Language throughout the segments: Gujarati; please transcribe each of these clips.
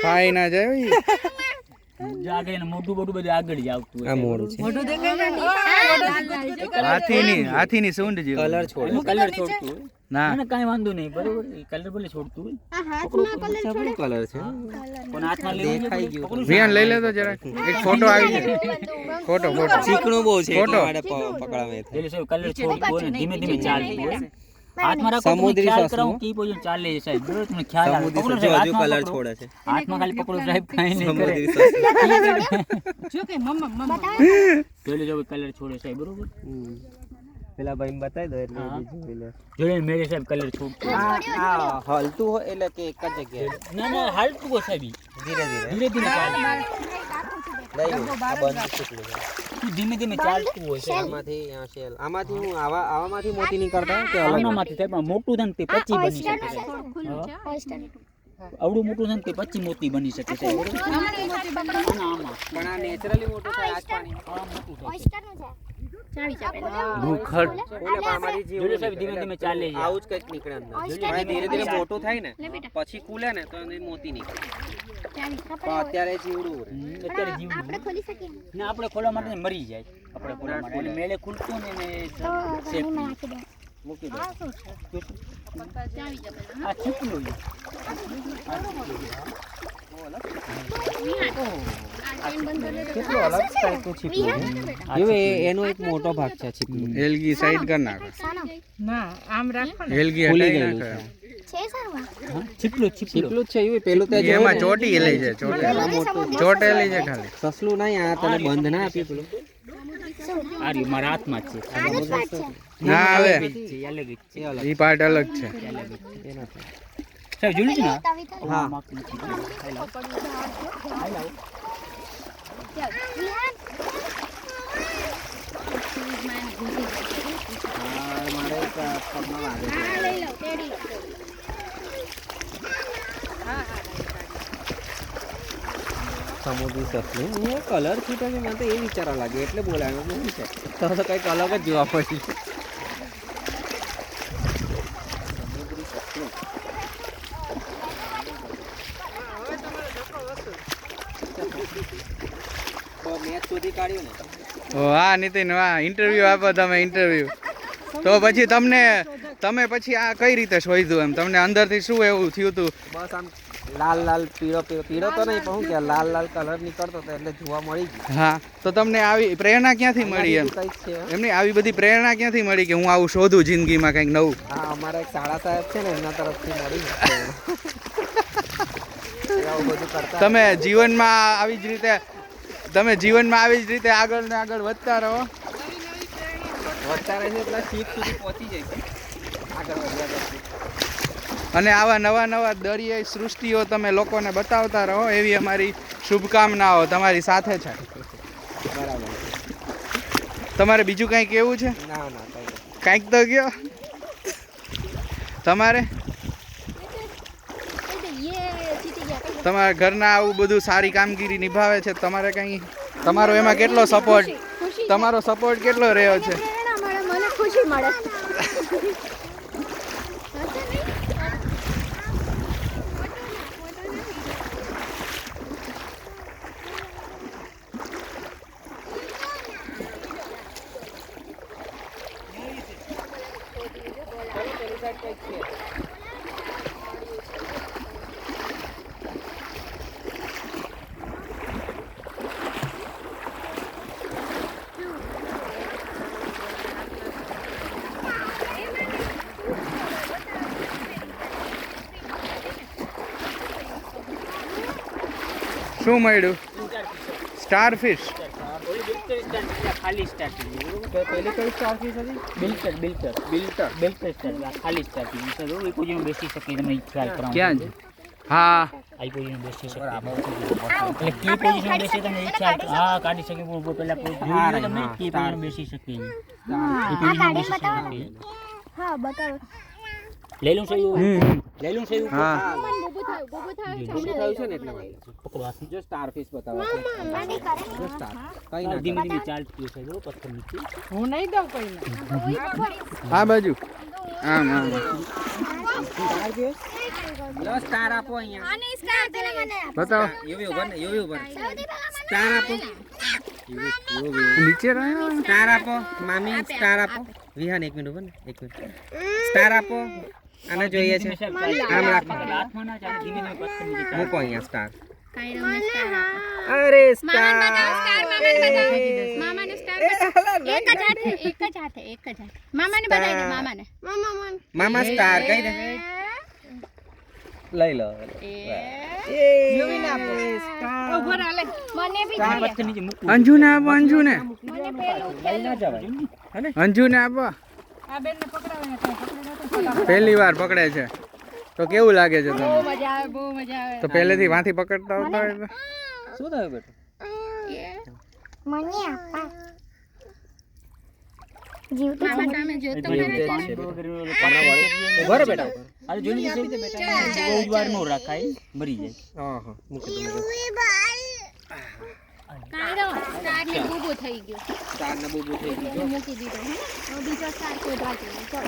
ખાઈ ના જાય આગળ મોટું બધું આગળ જ આવતું આ મોડું છે મોટું દેખાય હાથીની સૂંઢ જેવું કલર છોડતું ના કાઈ વાંધો નહીં બરોબર કલર ભલે છોડતું કલર છે પણ હાથમાં લેવું દેખાઈ ગયું વિયાન લઈ લેતો જરા એક ફોટો આવી જાય ફોટો ચીકણું બહુ છે ફોટો. એટલે માટે પકડાવે એટલે શું કલર છોડતું હોય ને ધીમે ધીમે ચાલતું હોય હાથમાં રાખો સમુદ્રી ખ્યાલ સસલું. કરાવો કી પોઝિશન ચાલે છે સાહેબ બરોબર તમને ખ્યાલ આવે સમુદ્રી પકડો સસલું સાહેબ, હજુ હાથમાં કલર પકડો. છોડે છે હાથમાં ખાલી પકડો સાહેબ કાઈ નહીં કરે સમુદ્રી સસલું. જો કે મમ્મા જોઈ લેજો કલર છોડે સાહેબ બરોબર પેલા ભાઈ બતાવી દો એટલે હા. બીજું એટલે જોઈ મેરે સાહેબ કલર છોડતું આ હલતું હોય એટલે કે એક જ જગ્યાએ ના હાલતું હોય સાહેબ ધીરે ધીરે ધીરે ધીરે ચાલે લઈ લો. આ બંધ ચીકણું છે. ધીમે ધીમે ચાલતું હોય છે આમાંથી આ શેલ આમાંથી હું આવામાંથી મોતી નીકળતા કે અલગ આનામાંથી સાહેબ પણ મોટું થાય ને તે પછી બની શકે છે આવડું મોટું થાય ને તે પછી મોતી બની શકે છે બરોબર? આમાં પણ આ નેચરલી મોટું થાય આજ પાણી ભૂખડ બોલે પણ અમારી જે જોડે સાહેબ ધીમે ધીમે ચાલે છે આવું જ કંઈક નીકળે અંદર હવે ધીરે ધીરે મોટું થાય ને પછી ખુલે ને તો એની મોતી નીકળે પણ અત્યારે જીવડું રહે. અત્યારે જીવડું ને આપણે ખોલવા માટે ને મરી જાય આપણે ખોલવા માટે એટલે મેળે ખુલતું ને એને શેપ મૂકી દો આ છીપલું છે. કેટલું અલગ ટાઈપનું છીપલું છે એનો એક મોટો ભાગ છે છીપલું એલગી સાઈડ કર નાખો ના આમ રાખો ને એલગી ખુલી હટાઈ ગયેલું નાખો છે હા, છીપલું છીપલું જ છે એવું પેલું તે એમાં ચોટી એલી છે ચોટેલી છે ખાલી સસલું નહીં આ તને બંધ ના આપ્યું પેલું આ રહ્યું મારા હાથમાં જ છે ના આવે અલગ જ છે અલગ જ છે ઈ પાર્ટ અલગ છે એ નથી સાહેબ જોયું છે ને હા મારે એક પગમાં વાગે છે સમુદ્રી સસલું હું કલર છૂટે છે મને તો એ વિચારવા લાગે એટલે બોલાવ્યો શું છે તો કંઈક અલગ જ જોવા પડી સમુદ્રી સસલું મેચ શોધી કાઢ્યું ને હા નીતિન વાહ ઇન્ટરવ્યુ આપો તમે ઇન્ટરવ્યુ તો પછી તમે પછી આ કઈ રીતે શોધ્યું એમ તમને અંદરથી શું એવું થયું હતું બસ આમ લાલ લાલ પીળો પીળો પીળો તો નહીં પણ હું કે લાલ લાલ કલર નીકળતો હતો એટલે જોવા મળી ગયું હા તો તમને આવી પ્રેરણા ક્યાંથી મળી એમ કંઈક છે એમની આવી બધી પ્રેરણા ક્યાંથી મળી કે હું આવું શોધું જિંદગીમાં કંઈક નવું હા અમારા એક શાળા સાહેબ છે ને એમના તરફથી મળી ગયું. એ આવું બધું કરતા તમે જીવનમાં આવી જ રીતે આગળ ને આગળ વધતા રહો વધતા રહે છે એટલે શીખ સુધી પહોંચી જાય છે આગળ વધ્યા કરતી. અને આવા નવા દરિયાઈ સૃષ્ટિઓ તમે લોકોને બતાવતા રહો એવી અમારી શુભકામનાઓ તમારી સાથે છે બરાબર તમારે બીજું કંઈ કેવું છે ના ના કંઈ નહીં. કંઈક તો કયો તમારે તમારા ઘરના આવું બધું સારી કામગીરી નિભાવે છે તમારે કંઈ તમારો એમાં કેટલો સપોર્ટ તમારો સપોર્ટ કેટલો રહ્યો છે મને ખુશી મળે શું મળ્યું સ્ટારફિશ ખાલી સ્ટાર્ટિંગ પહેલી કઈ સ્ટારફિશ હતી બિલ્ટર ખાલી સ્ટાર્ટિંગ છે એ પોઝિશન બેસી શકે તમે ખ્યાલ કરાવો ક્યાં છે હા આ પોઝિશન બેસી શકે એટલે કી પોઝિશન બેસી તમે ખ્યાલ હા કાઢી શકે પેલા જોયું તમે કી પોઝિશન બેસી શકે એ પોઝિશન બેસી શકે હા બતાવો લઈ લઉં છે લેલું છે હા બબુ થયું છે ને એટલે માટે પકડો હાથ જો સ્ટારફિશ બતાવો જો સ્ટાર કઈ ના ધીમે ધીમે ચાલતું છે જો પથ્થર નીચે હું નહીં દઉં કોઈને આ બાજુ આમ આમ લો સ્ટાર આપો અહીંયા આને સ્ટાર દે મને બતાવો યુવી ઉપર ને યુવી ઉપર સ્ટાર આપો નીચે રહ્યો સ્ટાર આપો મામી સ્ટાર આપો વિહાન 1 મિનિટ ઉપર ને 1 મિનિટ સ્ટાર આપો આને જોઈએ છે આમ રાખો હાથમાં ના ચાલે ધીમે ધીમે પથ્થર નીચે ચાલે. મૂકો અહીંયા સ્ટાર કાયરોને સ્ટાર અરે મામાને સ્ટાર મામાને સ્ટાર એક જ હાથે મામાને બધાઈ દે મામાને મામા સ્ટાર કહી દે લઈ લો યુવીને આપો ઉભો રહે લે મને બી પથ્થર નીચે મૂકવું. અંજુને આપો અંજુને મને પેલું લઈ ના જવાય. અંજુને આપો આ બેનને પકડાવીને તમે પકડી પહેલી વાર પકડે છે તો કેવું લાગે છે તમને બહુ મજા આવે તો પહેલેથી વાંથી પકડતા આવતા હોય તો શું થયું બેટા મને આપા જીવતો સામે જોતો પાણી વગર ઉભા રહો બેટા અરે જોઈ લીધું છે? બહુ જ વાર નો રાખાય મરી જાય. હા હા મૂકી દો કાયરો સ્ટાર ને બૂબો થઈ ગયો સ્ટાર ને બહુ થઈ ગયું મૂકી દીધો હે હવે બીજો સ્ટાર શોધવા જોઈએ ચલો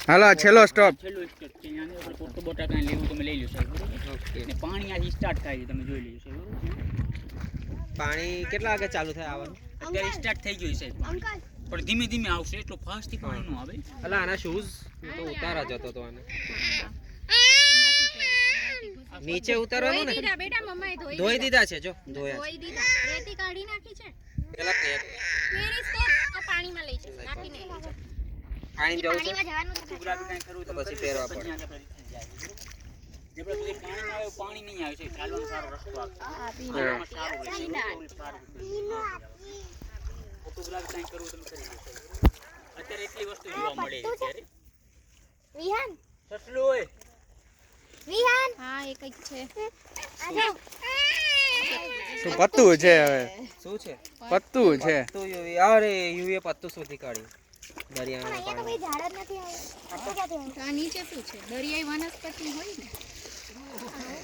હાલો આ છેલ્લો સ્ટોપ છેલ્લું સ્ટેપ છે. આની ઉપર પોટો બોટા કાંઈ લેવું તમે લઈ લો સાહેબ, બરોબર? અને પાણી આથી સ્ટાર્ટ થાય છે, તમે જોઈ લેજો સાહેબ, બરોબર? પાણી કેટલા વાગે ચાલુ થાય આવવાનું અત્યારે સ્ટાર્ટ થઈ ગયું છે સાહેબ પાણી. પણ ધીમે ધીમે આવશે, એટલો ફાસ્ટથી પાણી નો આવે. અલા આના શૂઝ તો ઉતારા જતો તો આને નીચે ઉતારવાનું ને દીધા બેટા મમ્માએ ધોઈ દીધા છે જો ધોયા ધોઈ દીધા રેતી કાઢી નાખી છે પેલા ફેરીસ તો પાણીમાં લઈ છે નાખીને લઈ છે પાણી જવું છે પાણીમાં જવાનું ગુલાબી કાંઈ કરવું તો પછી પહેરવા પડે ત્યાં આપણે રીતે જાય. જે આપણે સુધી પાણી આવે પાણી નહીં આવે છે, ચાલવાનો સારો રસ્તો આવશે. ચાલવામાં સારું રહેશે, બરોબર? સારું રહેશે. ફોટો ગુલાબી કાંઈ કરવું તમે કરી લેશો. અત્યારે એટલી વસ્તુ જોવા મળે છે અત્યારે. વિહાન સસલું હોય વિહાન હા એક જ છે શું પત્તું છે હવે શું છે પત્તું છે તો યુવી અરે યુવી પત્તું શોધી કાઢ્યું દરિયાના અહીંયા તો પાણી કોઈ ઝાડ જ નથી આવ્યું આ તો ક્યાંથી આવ્યું? આ નીચે શું છે દરિયાઈ વનસ્પતિ હોય ને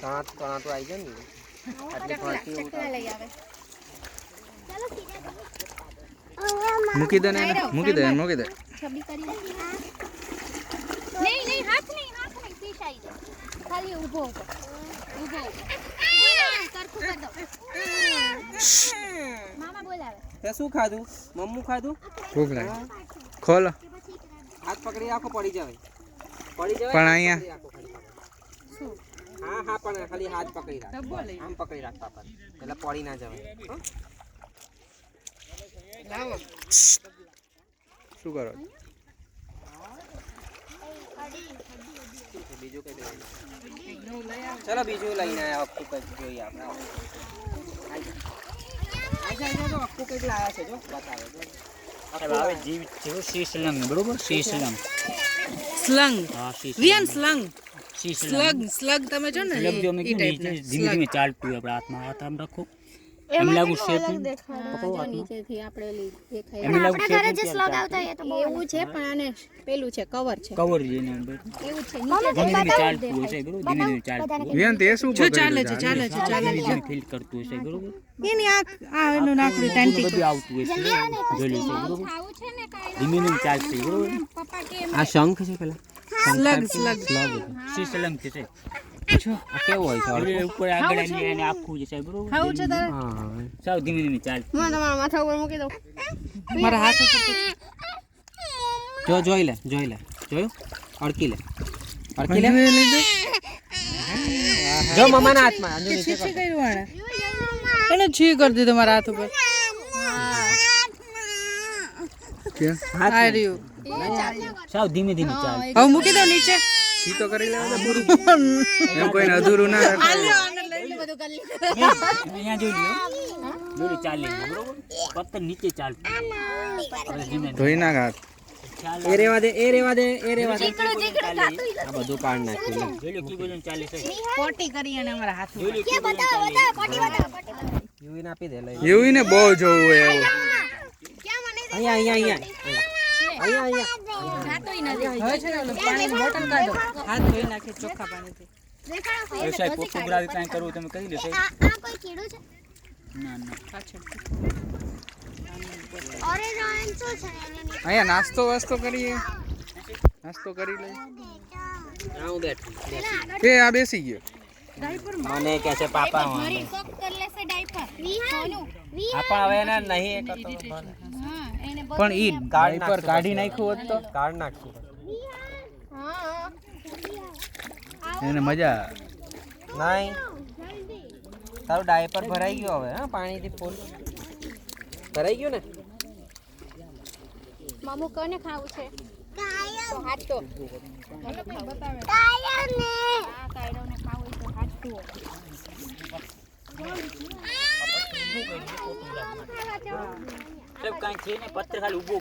કાં તો આવી જાય ને આટલી ફરતી ચકલા લઈ આવે ચાલો સીધા મૂકી દે ને એને. મૂકી દે મૂકી દે છબી કરી નહીં નહીં હાથ નહીં ફિશ આવી જાય ખાલી ઊભો ઊભો સરખું કર દો મામા બોલાવે તે શું ખાધું મમ્મું ખાધું ભૂખ લાગી ખોલો હાથ પકડી રાખો પડી જાય પડી જાય પણ અહીંયા હા હા પણ ખાલી હાથ પકડી રાખ આમ પકડી રાખ પાપા એટલે પડી ના જવાય હો? શું કરો બીજું કઈ દેવાનું ચલો બીજું લઈને આવ્યા અક્કુ કઈ જોઈએ આપણે અક્કુ કઈક લાયા છે જો બતાવે જો સાહેબ, આવે જીવ છે સી સલંગ, બરોબર? સી સલંગ. સ્લંગ હા, સી વિહાન સલંગ. સ્લંગ સી સલંગ. સ્લગ તમે જો ને સ્લગ જો મેં કીધું નીચે ધીમે ધીમે ચાલતું હોય, આપણે હાથમાં હાથ આમ રાખો, એમ લાગુ શેપ પકડો હાથમાં. નીચેથી આપણે દેખાય એમ લાગુ શેપ જે સ્લોગ આવતા એ તો બહુ એવું છે પણ આને પેલું છે કવર છે કવર જેને એવું છે ધીમે ધીમે ચાલતું હોય છે, બરોબર? ધીમે ધીમે ચાલતું હોય. વિહાન તે શું જો પકડ્યું ચાલે છે છે? ચાલે છે ચાલે ધીમે છે ધીમે feel કરતું હોય છે, બરોબર? એની આંખ આ એનું નાકડું બધું ટાંટી બધું આવતું હોય છે, જોઈ લેશે, બરોબર? આવું છે ને કાંઈ ધીમે ધીમે ચાલશે, બરોબર? પપ્પા કે આ શંખ છે પેલા સ્લગ સ્લગ સી સલંગ છે સાહેબ. આ કેવો હોય છે એટલે ઉપર આગળ એને આખું છે સાહેબ, બરોબર? ખાવું છે તારે હા સાવ ધીમે ધીમે ચાલતું. તમારા માથા ઉપર મૂકી દઉં મારા હાથ ઉપર જો જોઈ લે જોયું અડકી લે અંજુએ લીધું જો મમ્માના હાથમાં અંજુ નીચે છીછી કર્યું આણે એને છી કરી દીધું મારા હાથ ઉપર ક્યાં આ રહ્યું સાવ ધીમે ધીમે ચાલ. હવે મૂકી દઉં નીચે છી તો કરી લેવા દે પૂરું એમ કોઈને અધૂરું ના રાખે અહીંયા જોઈ લ્યો, જોઈ લો, ચાલે છે, બરોબર? પથ્થર નીચે ચાલતું. હવે ધીમે ધીમે ધોઈ નાખ હાથ ચાલે. એ રેવા દે આ બધું કાઢ નાખ્યું લે. જોઈ લો કેવું બધું ચાલે છે. પોટી કરી અને અમારા હાથ જોઈ લો કેવું બધું ચાલે છે. યુવી ને આપી દે લઈ એવું ને બહુ જોવું હોય એવું અહીંયા હવે છે ને ઓલું પાણીની બોટલ કાઢો હાથ ધોઈ નાખી ચોખ્ખા પાણીથી હવે સાહેબ ફોટોગ્રાફી કાંઈ કરવું તમે કરી લો સાહેબ. આ કોઈ કીડું છે ના ના અહીંયા નાસ્તો વાસ્તો કરીએ, નાસ્તો કરી લઈએ. હું બેઠું એ આ બેસી ગયો. મને કહે છે પાપા મારી શોખ કર લેશે ડાયપર સોનું આપણ હવે એને નહીં એ કરતો હા એને પણ ઈ ડાયપર કાઢી નાખ્યું હોત તો કાઢ નાખશું હા એને મજા. નહીં તારું ડાયપર ભરાઈ ગયો હવે હા પાણીથી ફૂલ ભરાઈ ગયું ને મામુ કોને ખાવું છે તો હાથ તો બતાવે હા કાયરોને ખાવું હોય તો હાથ તો સાહેબ કાંઈ છે ને પથ્થર ખાલી ઊભો